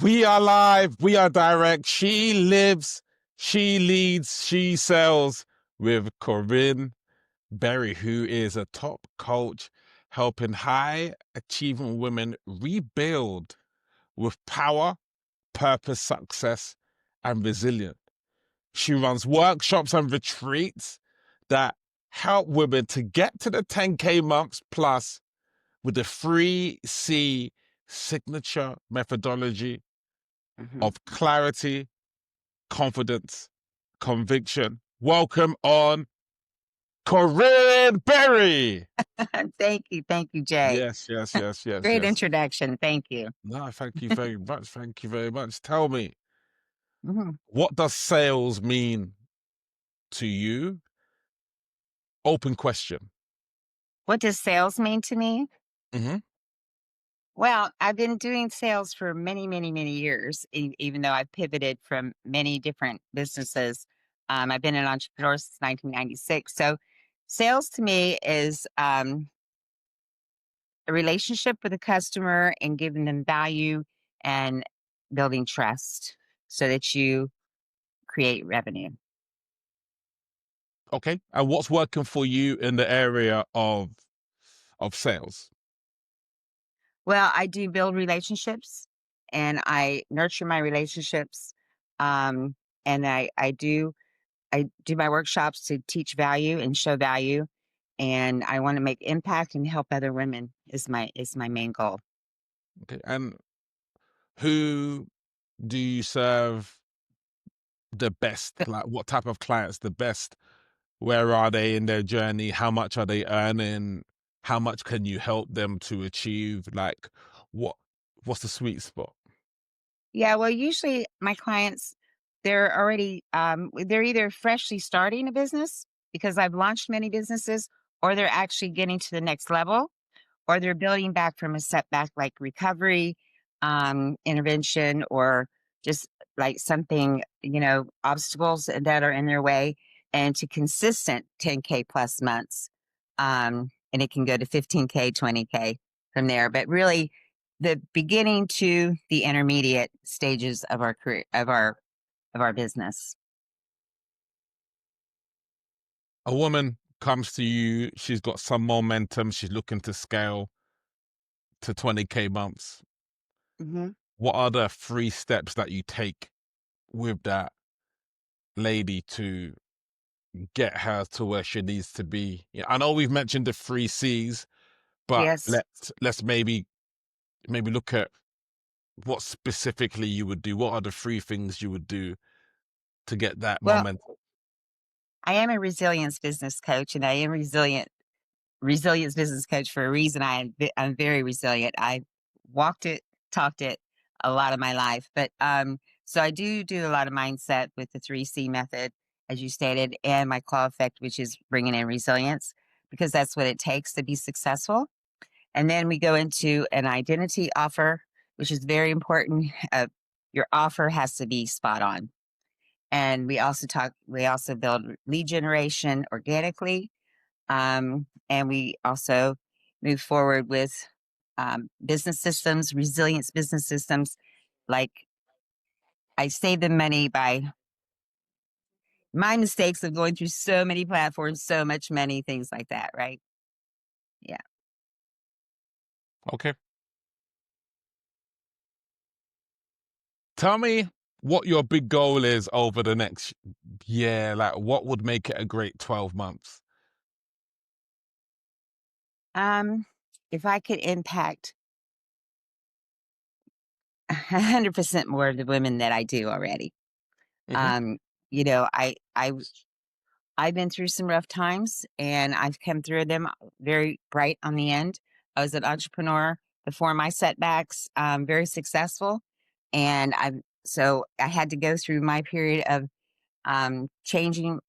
We are live. We are direct. She lives, she leads, she sells with Corinne Berry, who is a top coach helping high achieving women rebuild with power, purpose, success, and resilience. She runs workshops and retreats that help women to get to the 10K months plus with the 3C signature methodology Mhm. of clarity, confidence, conviction. Welcome on Corinne Berry. Thank you. Thank you, Jay. Yes, yes, yes, yes, Great yes. introduction. Thank you. No, thank you very much. Thank you very much. Tell me, Mhm. what does sales mean to you? Open question. What does sales mean to me? Mm-hmm. Well, I've been doing sales for many, many, many years, even though I've pivoted from many different businesses. I've been an entrepreneur since 1996. So, sales to me is a relationship with a customer and giving them value and building trust so that you create revenue. Okay. And what's working for you in the area of sales? Well, I do build relationships and I nurture my relationships. Um, and I do my workshops to teach value and show value. And I want to make impact and help other women is my main goal. Okay. And who do you serve the best? So, Like what type of clients the best? Where are they in their journey? How much are they earning? How much can you help them to achieve? Like what what's the sweet spot? yeah, well, usually my clients, they're either freshly starting a business because I've launched many businesses, or they're actually getting to the next level, or they're building back from a setback like recovery, intervention, or just like something, obstacles that are in their way, and to consistent 10K plus months. And it can go to 15K, 20K from there. But really, the beginning to the intermediate stages of our career, of our business. A woman comes to you, she's got some momentum, she's looking to scale to 20K months. Hmm. What are the 3 steps that you take with that lady to get her to where she needs to be? Yeah, I know we've mentioned the 3 C's, but Yes. let's maybe look at what specifically you would do. What are the 3 things you would do to get that Well, momentum? I am a resilience business coach, and I am resilience business coach for a reason. I'm very resilient. I walked it, talked it a lot of my life, but so I do a lot of mindset with the 3C method, as you stated, and my claw effect, which is bringing in resilience, because that's what it takes to be successful. And then we go into an identity offer, which is very important. Your offer has to be spot on. And we also build lead generation organically, and we also move forward with business systems, resilience business systems. Like, I save them money by my mistakes of going through so many platforms, so much money, things like that, right? Yeah. Okay. Tell me what your big goal is over the next year. Like, what would make it a great 12 months? Um, if I could impact 100% more of the women that I do already. Hmm. Um, you know, I've been through some rough times and I've come through them very bright on the end. I was an entrepreneur before my setbacks, very successful. And I had to go through my period of changing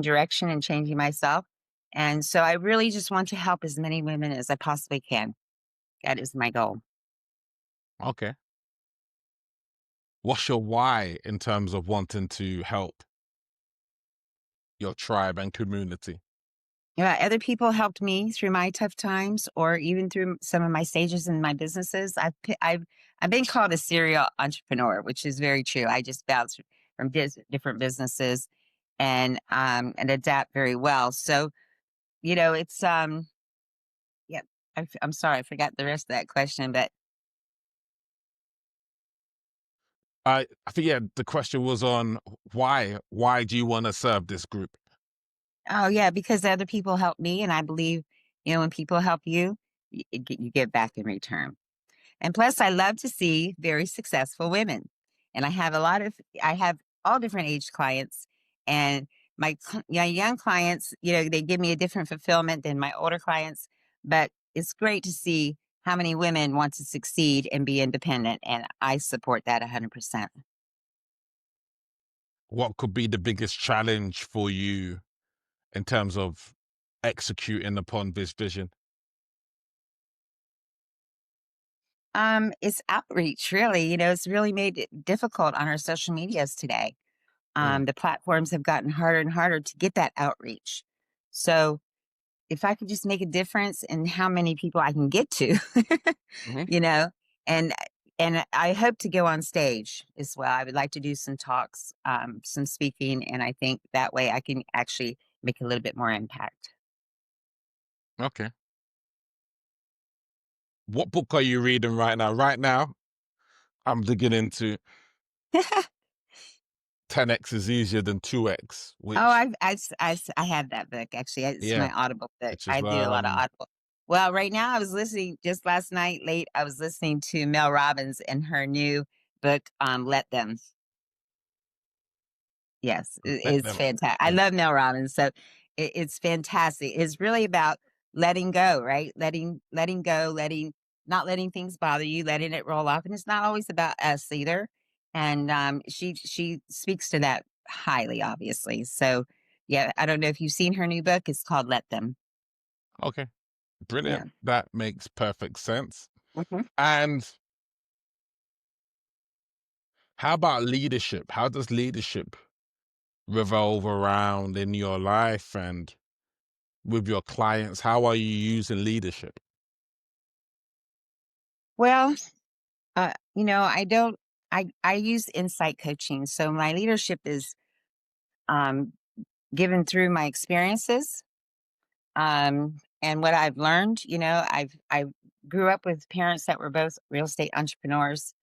direction and changing myself. And so I really just want to help as many women as I possibly can. That is my goal. Okay. What's your why in terms of wanting to help your tribe and community? Other people helped me through my tough times, or even through some of my stages in my businesses. I've been called a serial entrepreneur, which is very true. I just bounce from different businesses and adapt very well. So it's yeah. I'm sorry, I forgot the rest of that question, but I think, yeah, the question was on why do you want to serve this group? oh yeah, because other people helped me, and I believe when people help you, you get back in return. And plus, I love to see very successful women. And I have all different age clients. And my young clients, they give me a different fulfillment than my older clients. But it's great to see how many women want to succeed and be independent. And I support that 100%. What could be the biggest challenge for you in terms of executing upon this vision? It's outreach, really. It's really made it difficult on our social medias today. Mm. The platforms have gotten harder and harder to get that outreach. So if I could just make a difference in how many people I can get to, Hmm. you know, and I hope to go on stage as well. I would like to do some talks, some speaking, and I think that way I can actually make a little bit more impact. Okay. What book are you reading right now? Right now, I'm digging into Oh, 10x is easier than 2x, which, I have that book actually. It's yeah, my Audible book. which is I do a lot of Audible. Well, right now I was listening just last night late. I was listening to Mel Robbins and her new book, "Let Them." Yes, let it's them. fantastic. I Yeah. love Mel Robbins, so it's fantastic. It's really about letting go, right? Letting go, not letting things bother you, letting it roll off, and it's not always about us either. And she speaks to that highly, obviously. So yeah, I don't know if you've seen her new book. It's called "Let Them." Okay. Yeah. Brilliant. That makes perfect sense. Mhm. And how about leadership? How does leadership revolve around in your life and with your clients? How are you using leadership? Well, I don't. I use insight coaching, so my leadership is um, given through my experiences and what I've learned. I grew up with parents that were both real estate entrepreneurs.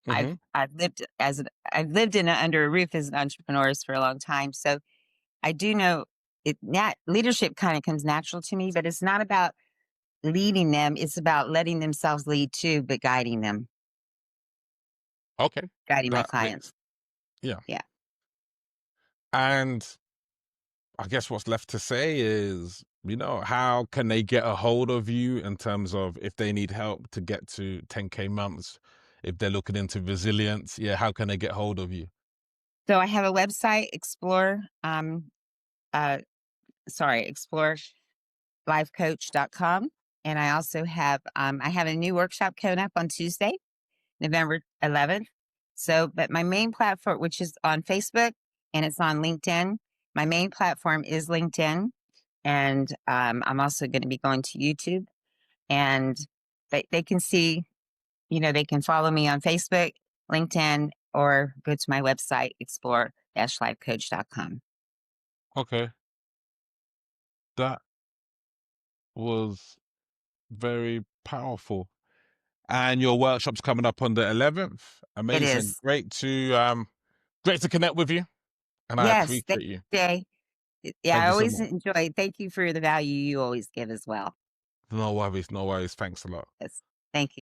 Hmm. I've lived in under a roof as an entrepreneurs for a long time, so I do know leadership kind of comes natural to me, but it's not about leading them; it's about letting themselves lead too, but Okay. guiding my That clients. makes, yeah. Yeah. And I guess what's left to say is, how can they get a hold of you in terms of if they need help to get to 10K months, if they're looking into resilience? Yeah, how can they get hold of you? So I have a website, uh, explore lifecoach.com. And I also I have a new workshop coming up on Tuesday, November 11th. So, but my main platform, which is on Facebook and it's on LinkedIn, my main platform is LinkedIn. And I'm also going to be going to YouTube and they can see, they can follow me on Facebook, LinkedIn, or go to my website, explore-lifecoach.com. Okay. That was very powerful. And your workshop's coming up on the 11th. It Amazing. is. Great to connect with you. And I Yes. appreciate you. Jay. Yeah, Thank I you so always much. enjoy. Thank you for the value you always give as well. No worries. No worries. Thanks a lot. Yes. Thank you.